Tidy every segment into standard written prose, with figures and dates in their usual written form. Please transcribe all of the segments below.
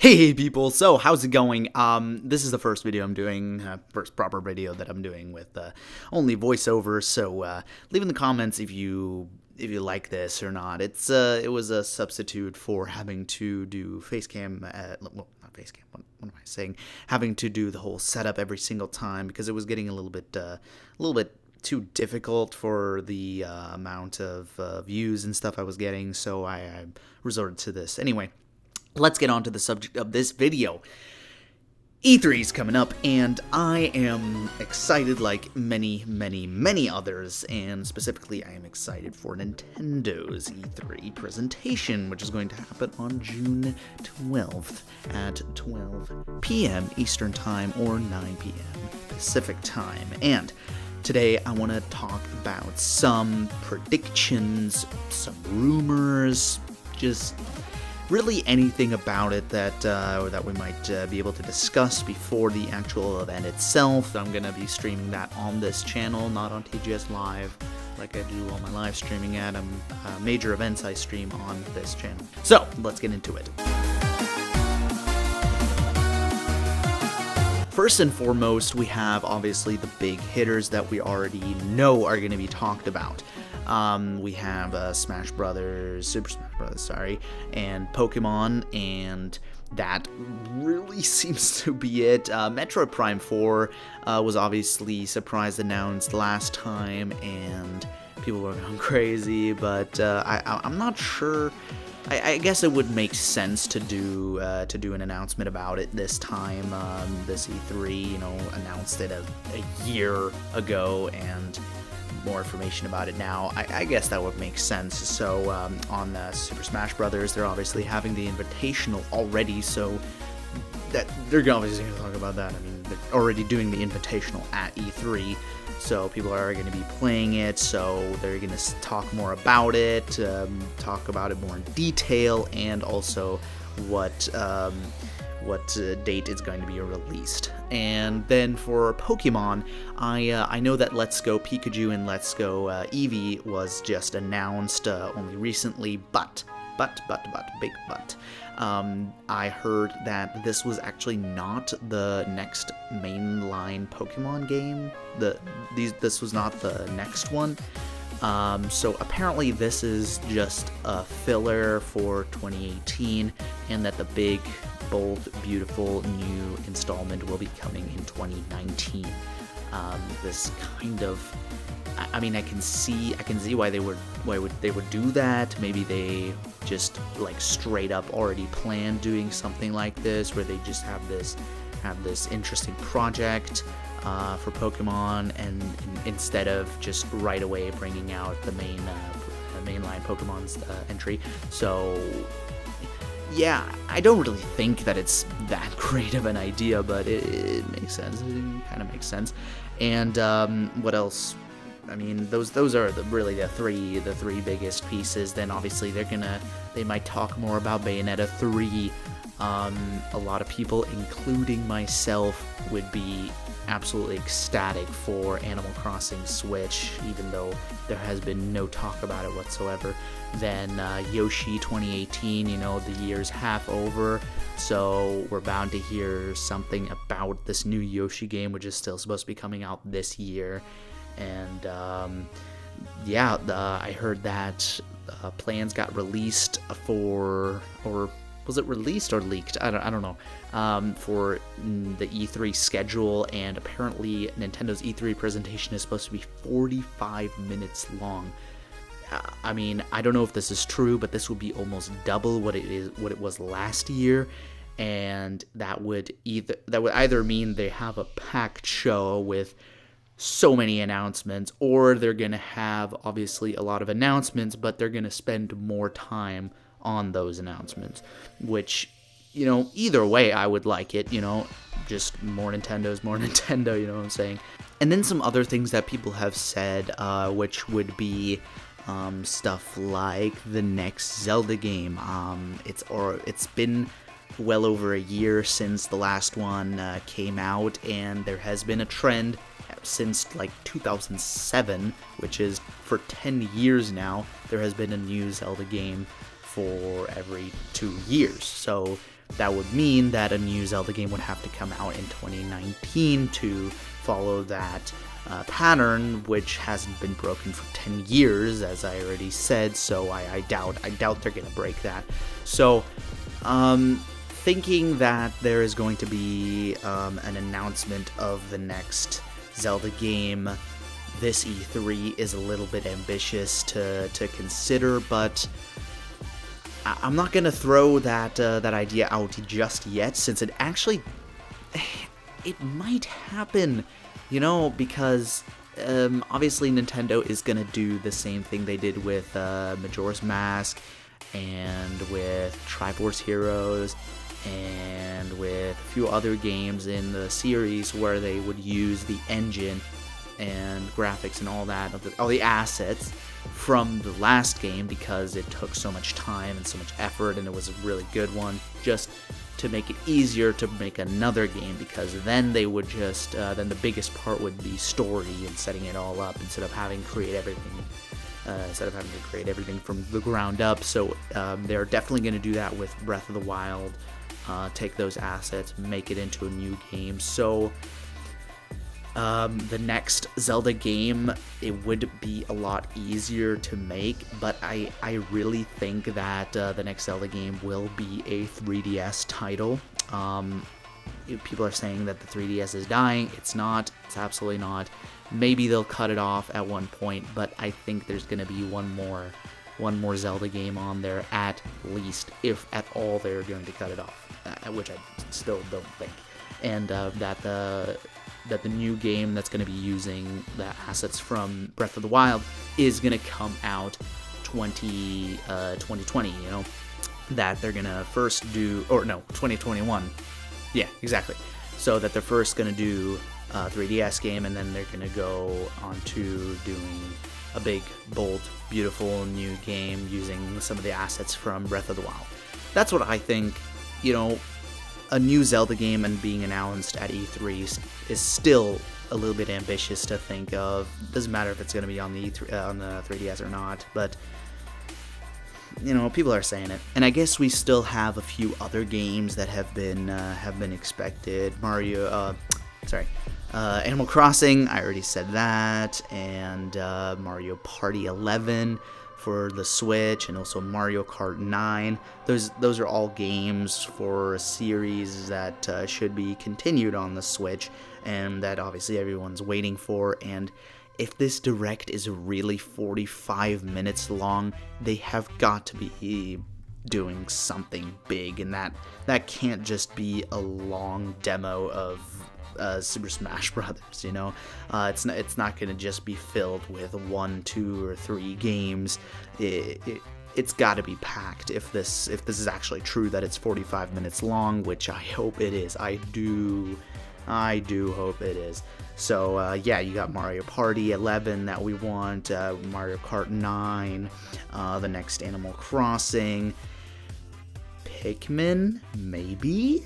Hey people, so how's it going? This is the first video I'm doing, first proper video that I'm doing with only voiceover. So leave in the comments if you like this or not. It was a substitute for having to do facecam. Well, not facecam. What am I saying? Having to do the whole setup every single time because it was getting a little bit too difficult for the amount of views and stuff I was getting. So I resorted to this anyway. Let's get on to the subject of this video. E3 is coming up, and I am excited like many others, and specifically I am excited for Nintendo's E3 presentation, which is going to happen on June 12th at 12 p.m. Eastern Time or 9 p.m. Pacific Time. And today I want to talk about some predictions, some rumors, just really anything about it that we might be able to discuss before the actual event itself. I'm going to be streaming that on this channel, not on TGS Live, like I do all my live streaming at. Major events I stream on this channel. So, let's get into it. First and foremost, we have obviously the big hitters that we already know are going to be talked about. We have Super Smash Brothers, and Pokemon, and that really seems to be it. Metroid Prime 4 was obviously surprise announced last time, and people were going crazy, but I'm not sure. I guess it would make sense to do an announcement about it this time. This E3, announced it a year ago, and more information about it now. I guess that would make sense. So on Super Smash Brothers, they're obviously having the Invitational already, so that they're obviously going to talk about that. I mean, they're already doing the Invitational at E3, so people are going to be playing it, so they're going to talk more about it, talk about it more in detail, and also what date it's going to be released. And then for Pokemon, I know that Let's Go Pikachu and Let's Go Eevee was just announced only recently, but, big but, I heard that this was actually not the next mainline Pokemon game. This was not the next one. So apparently this is just a filler for 2018, and that the big, bold, beautiful new installment will be coming in 2019. This kind of, I mean, I can see why they would do that. Maybe they just like straight up already planned doing something like this, where they just have this interesting project for Pokemon, and instead of just right away bringing out the mainline Pokemon's entry. So yeah, I don't really think that it's that great of an idea, but it makes sense. It kind of makes sense. And what else? I mean, those are really the three biggest pieces. Then obviously they might talk more about Bayonetta 3. A lot of people, including myself, would be absolutely ecstatic for Animal Crossing Switch, even though there has been no talk about it whatsoever. Then Yoshi 2018, the year's half over, so we're bound to hear something about this new Yoshi game, which is still supposed to be coming out this year. And I heard that plans got released for, or was it released or leaked? I don't know. For the E3 schedule, and apparently Nintendo's E3 presentation is supposed to be 45 minutes long. I mean, I don't know if this is true, but this would be almost double what it was last year, and that would either mean they have a packed show with so many announcements, or they're gonna have obviously a lot of announcements, but they're gonna spend more time on those announcements, which, either way I would like it. Just more Nintendo's more Nintendo, you know what I'm saying. And then some other things that people have said, which would be stuff like the next Zelda game. It's been well over a year since the last one came out, and there has been a trend since like 2007, which is for 10 years now. There has been a new Zelda game for every 2 years. So that would mean that a new Zelda game would have to come out in 2019 to follow that pattern, which hasn't been broken for 10 years, as I already said, so I doubt they're going to break that. So, thinking that there is going to be an announcement of the next Zelda game this E3 is a little bit ambitious to consider, but I'm not going to throw that idea out just yet, since it might happen, because obviously Nintendo is going to do the same thing they did with Majora's Mask and with Triforce Heroes and with a few other games in the series, where they would use the engine and graphics and all that, all the assets from the last game, because it took so much time and so much effort, and it was a really good one, just to make it easier to make another game, because then they would just, then the biggest part would be story and setting it all up, instead of having to create everything from the ground up. So they're definitely going to do that with Breath of the Wild, take those assets, make it into a new game. So the next Zelda game, it would be a lot easier to make, but I really think that the next Zelda game will be a 3DS title. People are saying that the 3DS is dying. It's not. It's absolutely not. Maybe they'll cut it off at one point, but I think there's going to be one more Zelda game on there at least, if at all they're going to cut it off, which I still don't think. And that the new game that's going to be using the assets from Breath of the Wild is going to come out 2020, that they're going to first do, or no, 2021. Yeah, exactly. So that they're first going to do a 3DS game, and then they're going to go on to doing a big, bold, beautiful new game using some of the assets from Breath of the Wild. That's what I think. A new Zelda game and being announced at E3 is still a little bit ambitious to think of. Doesn't matter if it's going to be on the on the 3DS or not, but people are saying it. And I guess we still have a few other games that have been expected. Animal Crossing, I already said that, and Mario Party 11 for the Switch, and also Mario Kart 9. Those are all games for a series that should be continued on the Switch, and that obviously everyone's waiting for. And if this Direct is really 45 minutes long, they have got to be doing something big, and that can't just be a long demo of Super Smash Brothers. It's not going to just be filled with 1, 2, or 3 games. It's got to be packed if this is actually true that it's 45 minutes long, which I hope it is. I do hope it is. So you got Mario Party 11 that we want, Mario Kart 9, the next Animal Crossing, Pikmin, maybe.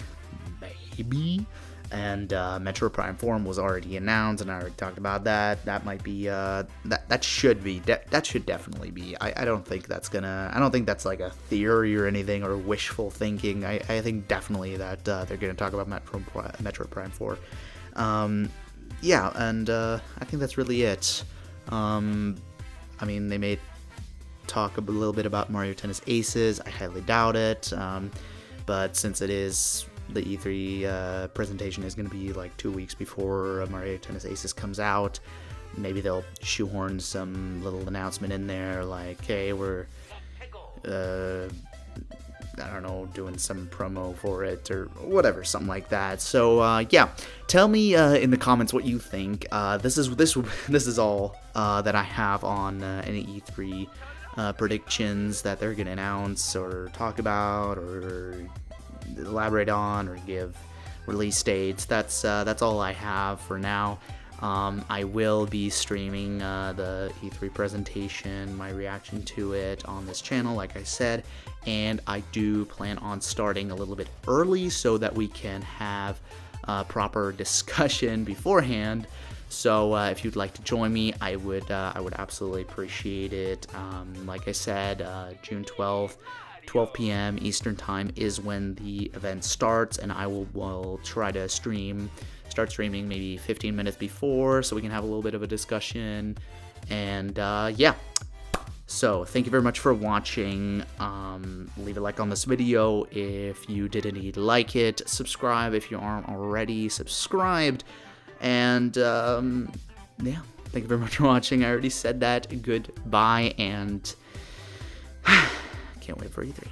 And Metroid Prime 4 was already announced, and I already talked about that. That might be that should definitely be. I don't think that's like a theory or anything or wishful thinking. I think definitely that they're gonna talk about Metroid Prime 4. And I think that's really it. They may talk a little bit about Mario Tennis Aces. I highly doubt it. But since it is, the E3 presentation is going to be like 2 weeks before Mario Tennis Aces comes out, maybe they'll shoehorn some little announcement in there like, hey, we're doing some promo for it or whatever, something like that. So tell me in the comments what you think. This is all that I have on any E3 predictions that they're gonna announce or talk about or elaborate on or give release dates. That's all I have for now. I will be streaming the E3 presentation, my reaction to it on this channel, like I said, and I do plan on starting a little bit early so that we can have proper discussion beforehand. So if you'd like to join me, I would absolutely appreciate it. Like I said, June 12th, 12 p.m. Eastern Time is when the event starts, and I will try to start streaming maybe 15 minutes before so we can have a little bit of a discussion. And yeah. So, thank you very much for watching. Leave a like on this video if you did indeed like it. Subscribe if you aren't already subscribed. And, yeah, thank you very much for watching. I already said that. Goodbye, and can't wait for E3.